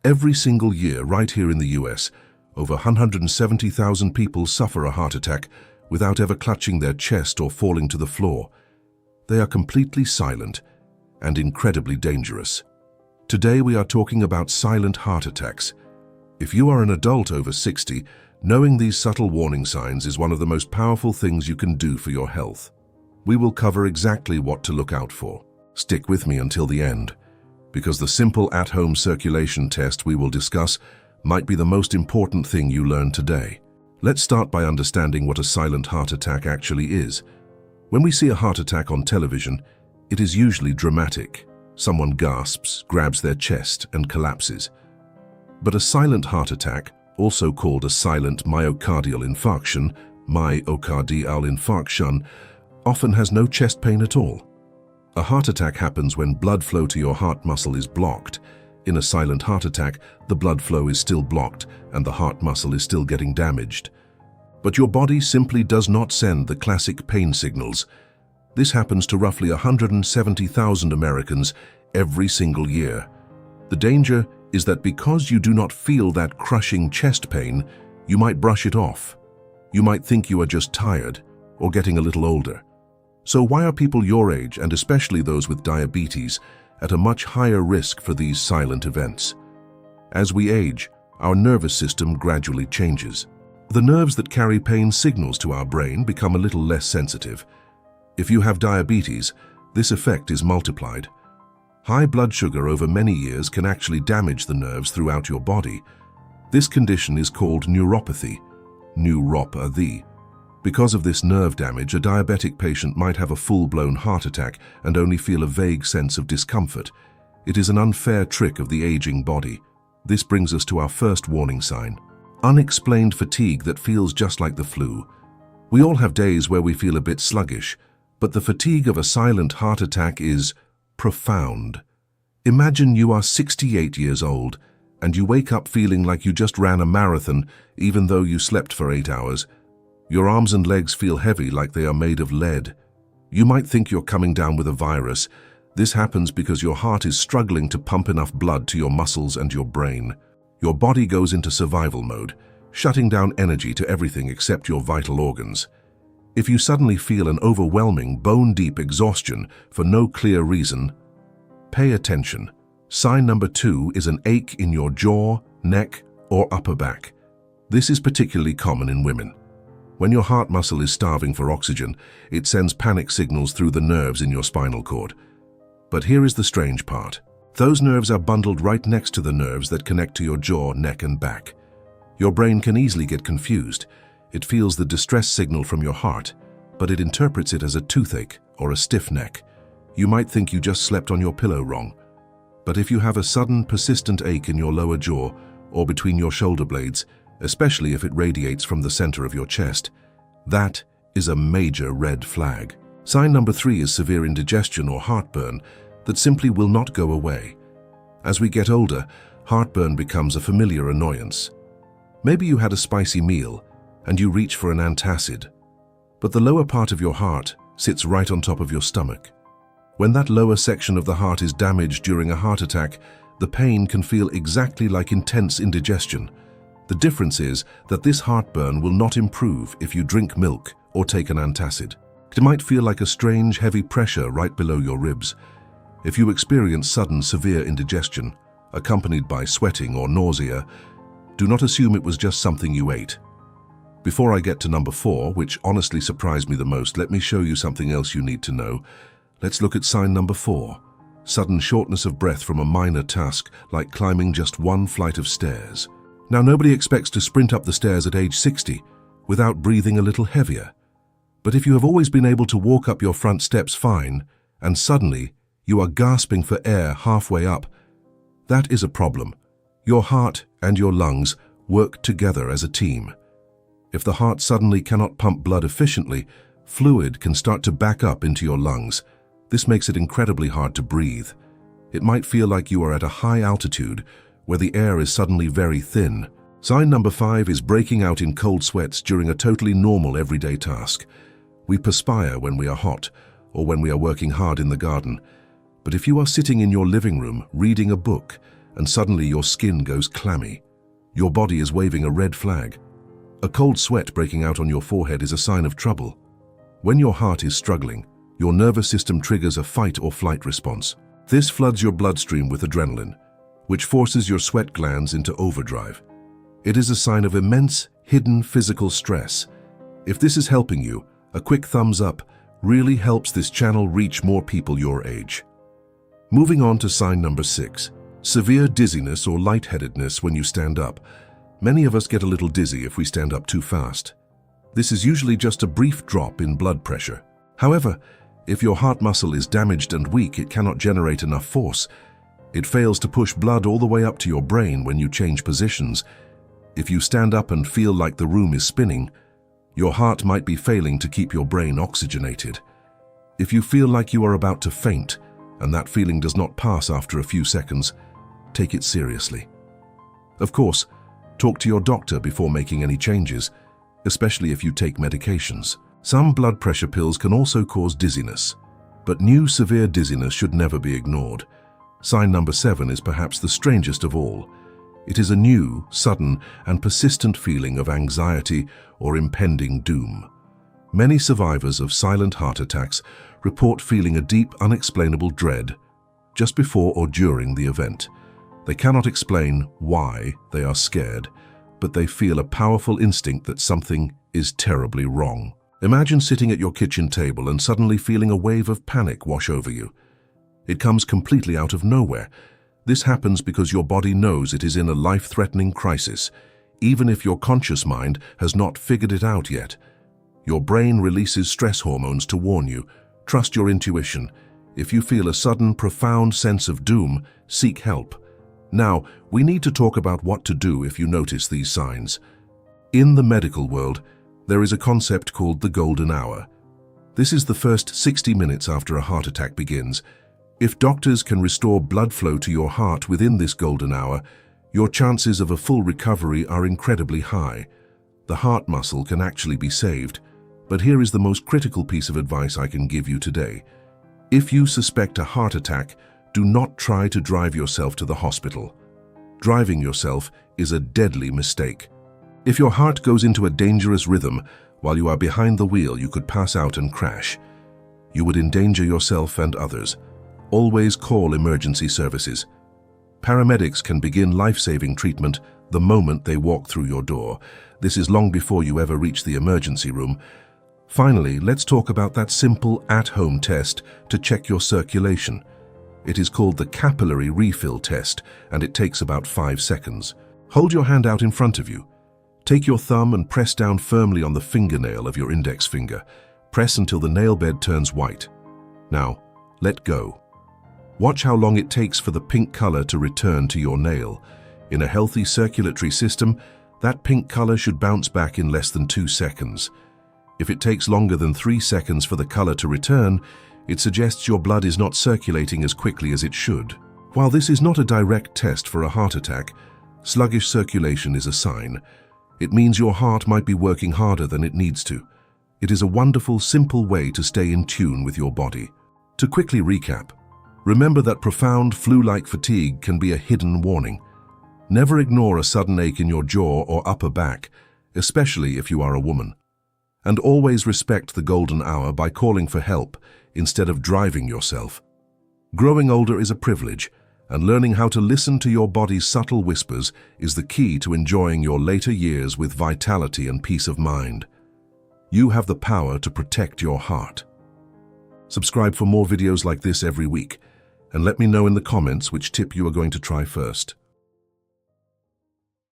Every single year, right here in the US, over 170,000 people suffer a heart attack without ever clutching their chest or falling to the floor. They are completely silent and incredibly dangerous. Today we are talking about silent heart attacks. If you are an adult over 60, knowing these subtle warning signs is one of the most powerful things you can do for your health. We will cover exactly what to look out for. Stick with me until the end, because the simple at-home circulation test we will discuss might be the most important thing you learn today. Let's start by understanding what a silent heart attack actually is. When we see a heart attack on television, it is usually dramatic. Someone gasps, grabs their chest, and collapses. But a silent heart attack, also called a silent myocardial infarction, often has no chest pain at all. A heart attack happens when blood flow to your heart muscle is blocked. In a silent heart attack, the blood flow is still blocked and the heart muscle is still getting damaged. But your body simply does not send the classic pain signals. This happens to roughly 170,000 Americans every single year. The danger is that because you do not feel that crushing chest pain, you might brush it off. You might think you are just tired or getting a little older. So why are people your age, and especially those with diabetes, at a much higher risk for these silent events? As we age, our nervous system gradually changes. The nerves that carry pain signals to our brain become a little less sensitive. If you have diabetes, this effect is multiplied. High blood sugar over many years can actually damage the nerves throughout your body. This condition is called neuropathy. Because of this nerve damage, a diabetic patient might have a full-blown heart attack and only feel a vague sense of discomfort. It is an unfair trick of the aging body. This brings us to our first warning sign: unexplained fatigue that feels just like the flu. We all have days where we feel a bit sluggish, but the fatigue of a silent heart attack is profound. Imagine you are 68 years old and you wake up feeling like you just ran a marathon even though you slept for 8 hours. Your arms and legs feel heavy like they are made of lead. You might think you're coming down with a virus. This happens because your heart is struggling to pump enough blood to your muscles and your brain. Your body goes into survival mode, shutting down energy to everything except your vital organs. If you suddenly feel an overwhelming, bone-deep exhaustion for no clear reason, pay attention. Sign number 2 is an ache in your jaw, neck, or upper back. This is particularly common in women. When your heart muscle is starving for oxygen, it sends panic signals through the nerves in your spinal cord. But here is the strange part. Those nerves are bundled right next to the nerves that connect to your jaw, neck, and back. Your brain can easily get confused. It feels the distress signal from your heart, but it interprets it as a toothache or a stiff neck. You might think you just slept on your pillow wrong. But if you have a sudden, persistent ache in your lower jaw or between your shoulder blades, especially if it radiates from the center of your chest, that is a major red flag. Sign number 3 is severe indigestion or heartburn that simply will not go away. As we get older, heartburn becomes a familiar annoyance. Maybe you had a spicy meal and you reach for an antacid, but the lower part of your heart sits right on top of your stomach. When that lower section of the heart is damaged during a heart attack, the pain can feel exactly like intense indigestion. The difference is that this heartburn will not improve if you drink milk or take an antacid. It might feel like a strange, heavy pressure right below your ribs. If you experience sudden, severe indigestion, accompanied by sweating or nausea, do not assume it was just something you ate. Before I get to number 4, which honestly surprised me the most, let me show you something else you need to know. Let's look at sign number 4. Sudden shortness of breath from a minor task, like climbing just one flight of stairs. Now, nobody expects to sprint up the stairs at age 60 without breathing a little heavier. But if you have always been able to walk up your front steps fine, and suddenly you are gasping for air halfway up, that is a problem. Your heart and your lungs work together as a team. If the heart suddenly cannot pump blood efficiently, fluid can start to back up into your lungs. This makes it incredibly hard to breathe. It might feel like you are at a high altitude, where the air is suddenly very thin. Sign number 5 is breaking out in cold sweats during a totally normal everyday task. We perspire when we are hot or when we are working hard in the garden. But if you are sitting in your living room reading a book and suddenly your skin goes clammy. Your body is waving a red flag. A cold sweat breaking out on your forehead is a sign of trouble. When your heart is struggling, your nervous system triggers a fight or flight response. This floods your bloodstream with adrenaline, which forces your sweat glands into overdrive. It is a sign of immense, hidden physical stress. If this is helping you, a quick thumbs up really helps this channel reach more people your age. Moving on to sign number 6, severe dizziness or lightheadedness when you stand up. Many of us get a little dizzy if we stand up too fast. This is usually just a brief drop in blood pressure. However, if your heart muscle is damaged and weak, it cannot generate enough force. It fails to push blood all the way up to your brain when you change positions. If you stand up and feel like the room is spinning, your heart might be failing to keep your brain oxygenated. If you feel like you are about to faint, and that feeling does not pass after a few seconds, take it seriously. Of course, talk to your doctor before making any changes, especially if you take medications. Some blood pressure pills can also cause dizziness, but new severe dizziness should never be ignored. Sign number 7 is perhaps the strangest of all. It is a new, sudden, and persistent feeling of anxiety or impending doom. Many survivors of silent heart attacks report feeling a deep, unexplainable dread just before or during the event. They cannot explain why they are scared, but they feel a powerful instinct that something is terribly wrong. Imagine sitting at your kitchen table and suddenly feeling a wave of panic wash over you. It comes completely out of nowhere. This happens because your body knows it is in a life-threatening crisis, even if your conscious mind has not figured it out yet. Your brain releases stress hormones to warn you. Trust your intuition. If you feel a sudden, profound sense of doom, seek help. Now, we need to talk about what to do if you notice these signs. In the medical world, there is a concept called the golden hour. This is the first 60 minutes after a heart attack begins. If doctors can restore blood flow to your heart within this golden hour, your chances of a full recovery are incredibly high. The heart muscle can actually be saved. But here is the most critical piece of advice I can give you today. If you suspect a heart attack, do not try to drive yourself to the hospital. Driving yourself is a deadly mistake. If your heart goes into a dangerous rhythm while you are behind the wheel, you could pass out and crash. You would endanger yourself and others. Always call emergency services. Paramedics can begin life-saving treatment the moment they walk through your door. This is long before you ever reach the emergency room. Finally, let's talk about that simple at-home test to check your circulation. It is called the capillary refill test, and it takes about 5 seconds. Hold your hand out in front of you. Take your thumb and press down firmly on the fingernail of your index finger. Press until the nail bed turns white. Now, let go. Watch how long it takes for the pink color to return to your nail. In a healthy circulatory system, that pink color should bounce back in less than 2 seconds. If it takes longer than 3 seconds for the color to return, it suggests your blood is not circulating as quickly as it should. While this is not a direct test for a heart attack, sluggish circulation is a sign. It means your heart might be working harder than it needs to. It is a wonderful, simple way to stay in tune with your body. To quickly recap, remember that profound flu-like fatigue can be a hidden warning. Never ignore a sudden ache in your jaw or upper back, especially if you are a woman. And always respect the golden hour by calling for help instead of driving yourself. Growing older is a privilege, and learning how to listen to your body's subtle whispers is the key to enjoying your later years with vitality and peace of mind. You have the power to protect your heart. Subscribe for more videos like this every week, and let me know in the comments which tip you are going to try first.